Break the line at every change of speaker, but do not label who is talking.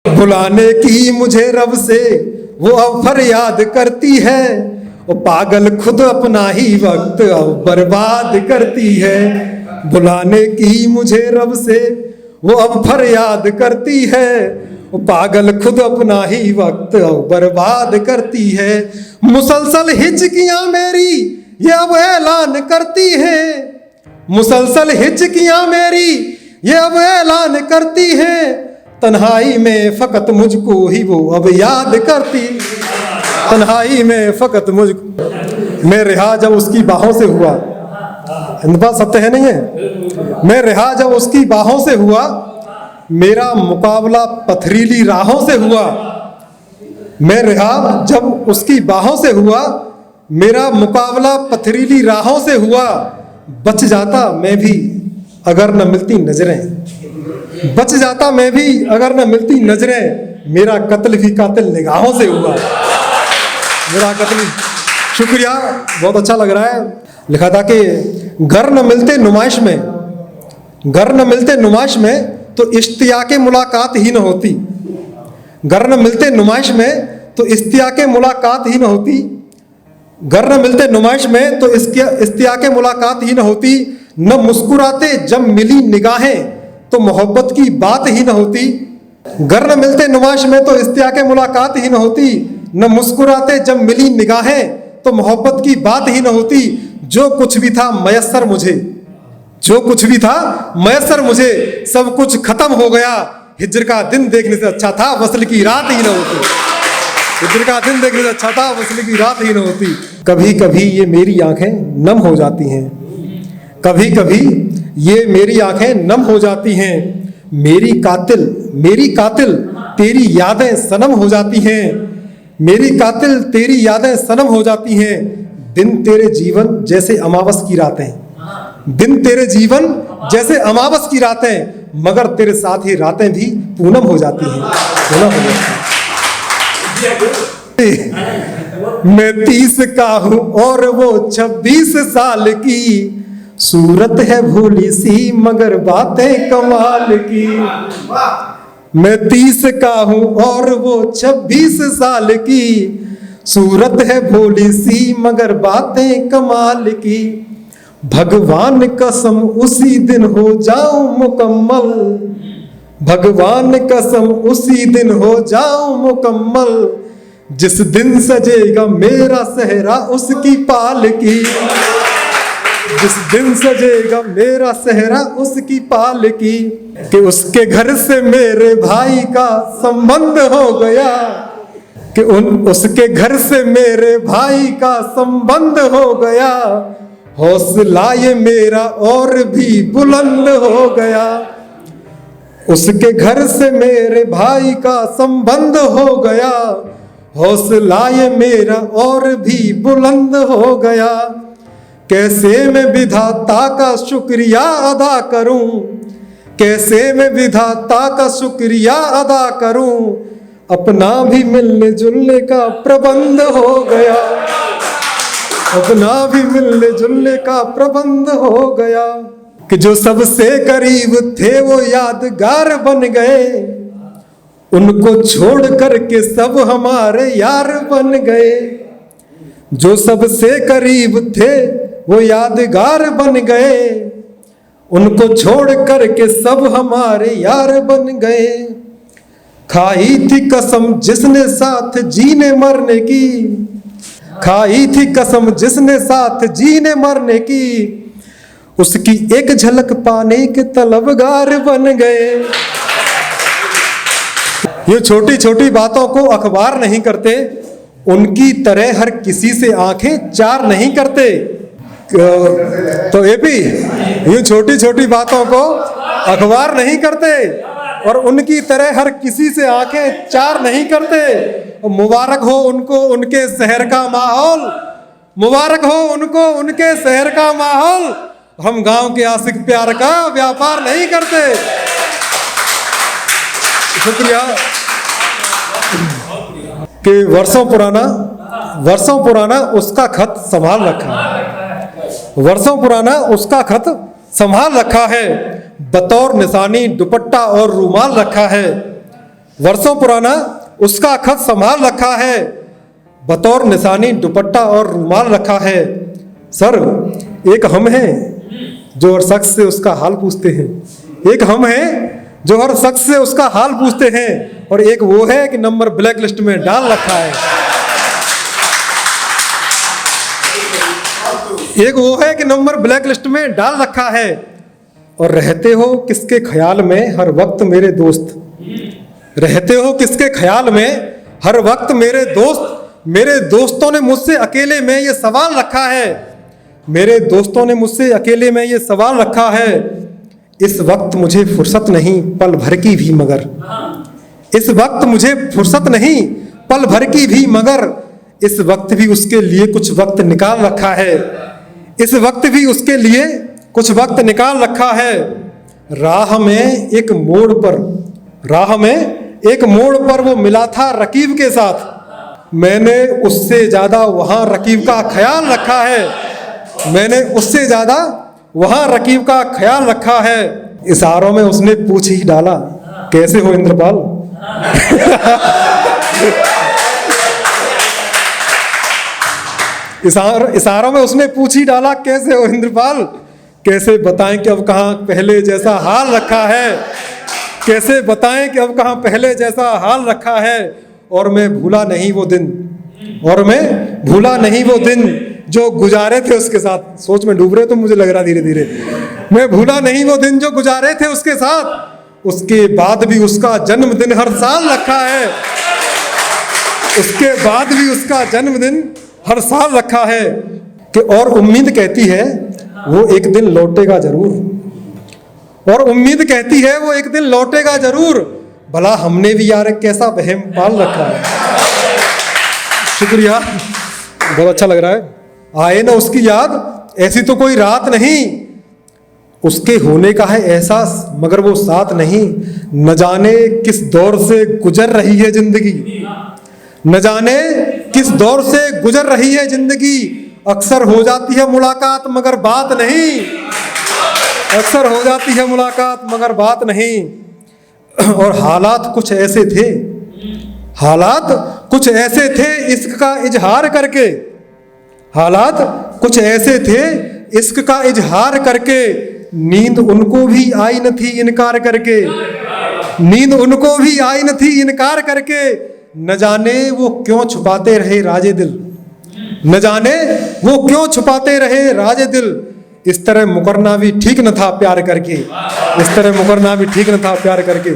बुलाने की मुझे रब से वो अब फरियाद करती है, वो पागल खुद अपना ही वक्त अब बर्बाद करती है। बुलाने की मुझे रब से वो अब फरियाद करती है, वो पागल खुद अपना ही वक्त अब बर्बाद करती है। मुसलसल हिचकियां मेरी ये अब ऐलान करती है, मुसलसल हिचकियां मेरी ये अब ऐलान करती है। तन्हाई में फकत मुझको ही वो अब याद करती, तन्हाई में फकत मुझको। मैं रिहा जब उसकी बाहों से हुआ, इन बात सत्य है नहीं है? मैं रिहा जब उसकी बाहों से हुआ, मेरा मुकाबला पथरीली राहों से हुआ। मैं रिहा जब उसकी बाहों से हुआ, मेरा मुकाबला पथरीली राहों से हुआ। बच जाता मैं भी अगर न मिलती नजरें, बच जाता मैं भी अगर न मिलती नजरें। मेरा कत्ल भी कातिल निगाहों से हुआ, मेरा कत्ल। शुक्रिया, बहुत अच्छा लग रहा है। लिखा था कि घर न मिलते नुमाइश में, घर न मिलते नुमाइश में तो इश्तियाके मुलाकात ही न होती। घर न मिलते नुमाइश में तो इश्तियाके मुलाकात ही न होती। घर न मिलते नुमाइश में तो इश्तियाके मुलाकात ही न होती। न मुस्कुराते जब मिली निगाहें तो मोहब्बत की बात ही न होती। घर न मिलते नुमाइश में तो इश्तियाके मुलाकात ही न होती। न मुस्कुराते जब मिली निगाहें तो मोहब्बत की बात ही न होती। जो कुछ भी था मयस्सर मुझे, जो कुछ भी था मयस्सर मुझे, सब कुछ खत्म हो गया। हिज्र का दिन देखने से अच्छा था वस्ल की रात ही न होती। हिज्र का दिन देखने से अच्छा था वस्ल की रात ही न होती। कभी कभी ये मेरी आंखें नम हो जाती हैं, कभी कभी ये मेरी आंखें नम हो जाती हैं। मेरी कातिल तेरी यादें सनम हो जाती हैं, मेरी कातिल तेरी यादें सनम हो जाती हैं। दिन तेरे जीवन जैसे अमावस की रातें, दिन तेरे जीवन जैसे अमावस की रातें, मगर तेरे साथ ही रातें भी पूनम हो जाती हैं, पूनम हो जाती हैं। मैं 30 का हूं और वो 26 साल की, सूरत है भोली सी मगर बातें कमाल की। मैं 30 का हूं और वो 26 साल की, सूरत है भोली सी मगर बातें कमाल की। भगवान कसम उसी दिन हो जाऊं मुकम्मल, भगवान कसम उसी दिन हो जाऊं मुकम्मल। जिस दिन सजेगा मेरा सेहरा उसकी पाल की, जिस दिन सजेगा मेरा सेहरा उसकी पाल की। कि उसके घर से मेरे भाई का संबंध हो गया, कि उसके घर से मेरे भाई का संबंध हो गया। हौसला ये मेरा और भी बुलंद हो गया, उसके घर से मेरे भाई का संबंध हो गया। हौसला ये मेरा और भी बुलंद हो गया। कैसे मैं विधाता का शुक्रिया अदा करूं, कैसे मैं विधाता का शुक्रिया अदा करूं। अपना भी मिलने जुलने का प्रबंध हो गया, अपना भी मिलने जुलने का प्रबंध हो गया। कि जो सबसे करीब थे वो यादगार बन गए, उनको छोड़ करके सब हमारे यार बन गए। जो सबसे करीब थे वो यादगार बन गए, उनको छोड़ करके सब हमारे यार बन गए। खाई थी कसम जिसने साथ जीने मरने की, खाई थी कसम जिसने साथ जीने मरने की। उसकी एक झलक पाने के तलबगार बन गए। ये छोटी छोटी बातों को अखबार नहीं करते, उनकी तरह हर किसी से आंखें चार नहीं करते। तो एपी ये छोटी छोटी बातों को अखबार नहीं करते और उनकी तरह हर किसी से आंखें चार नहीं करते। मुबारक हो उनको उनके शहर का माहौल, मुबारक हो उनको उनके शहर का माहौल। हम गांव के आशिक प्यार का व्यापार नहीं करते। शुक्रिया। कि वर्षों पुराना वर्षों पुराना उसका खत संभाल रखा है, वर्षों पुराना उसका खत संभाल रखा है, बतौर निशानी दुपट्टा और रूमाल रखा है। वर्षों पुराना उसका खत संभाल रखा है, बतौर निशानी दुपट्टा और रूमाल रखा है। सर, एक हम हैं जो हर शख्स से उसका हाल पूछते हैं, एक हम हैं जो हर शख्स से उसका हाल पूछते हैं, और एक वो है कि नंबर ब्लैक लिस्ट में डाल रखा है। एक वो है कि नंबर ब्लैक लिस्ट में डाल रखा है। और रहते हो किसके ख्याल में हर वक्त मेरे दोस्त, रहते हो किसके ख्याल में हर वक्त मेरे दोस्त। मेरे दोस्तों ने मुझसे अकेले में ये सवाल रखा है, मेरे दोस्तों ने मुझसे अकेले में ये सवाल रखा है। इस वक्त मुझे फुर्सत नहीं पल भर की भी मगर, इस वक्त मुझे फुर्सत नहीं पल भर की भी मगर, इस वक्त भी उसके लिए कुछ वक्त निकाल रखा है, इस वक्त भी उसके लिए कुछ वक्त निकाल रखा है। राह में एक मोड़ पर, राह में एक मोड़ पर वो मिला था रकीब के साथ, मैंने उससे ज्यादा वहां रकीब का ख्याल रखा है, मैंने उससे ज्यादा वहां रकीब का ख्याल रखा है। इशारों में उसने पूछ ही डाला, कैसे हो इंद्रपाल। इशारों में उसने पूछ ही डाला, कैसे हो इंद्रपाल। कैसे बताएं कि अब कहाँ पहले जैसा हाल रखा है, कैसे बताएं कि अब कहाँ पहले जैसा हाल रखा है। और मैं भूला नहीं वो दिन, और मैं भूला नहीं वो दिन जो गुजारे थे उसके साथ। सोच में डूब रहे तो मुझे लग रहा धीरे धीरे। मैं भूला नहीं वो दिन जो गुजारे थे उसके साथ, उसके बाद भी उसका जन्मदिन हर साल रखा है, उसके बाद भी उसका जन्मदिन हर साल रखा है। कि और उम्मीद कहती है वो एक दिन लौटेगा जरूर, और उम्मीद कहती है वो एक दिन लौटेगा जरूर। भला हमने भी यार कैसा वहम पाल रखा है। शुक्रिया, बहुत अच्छा लग रहा है। आए ना उसकी याद, ऐसी तो कोई रात नहीं, उसके होने का है एहसास मगर वो साथ नहीं। न जाने किस दौर से गुजर रही है जिंदगी, न जाने किस दौर से गुजर रही है जिंदगी। अक्सर हो जाती है मुलाकात मगर बात नहीं, अक्सर हो जाती है मुलाकात मगर बात नहीं। और हालात कुछ ऐसे थे, हालात कुछ ऐसे थे इश्क का इजहार करके, हालात कुछ ऐसे थे इश्क का इजहार करके। नींद उनको भी आई न थी इनकार करके, नींद उनको भी आई न थी इनकार करके। न जाने वो क्यों छुपाते रहे राजे दिल, न जाने वो क्यों छुपाते रहे राजे दिल। इस तरह मुकरना भी ठीक न था प्यार करके, इस तरह मुकरना भी ठीक न था प्यार करके।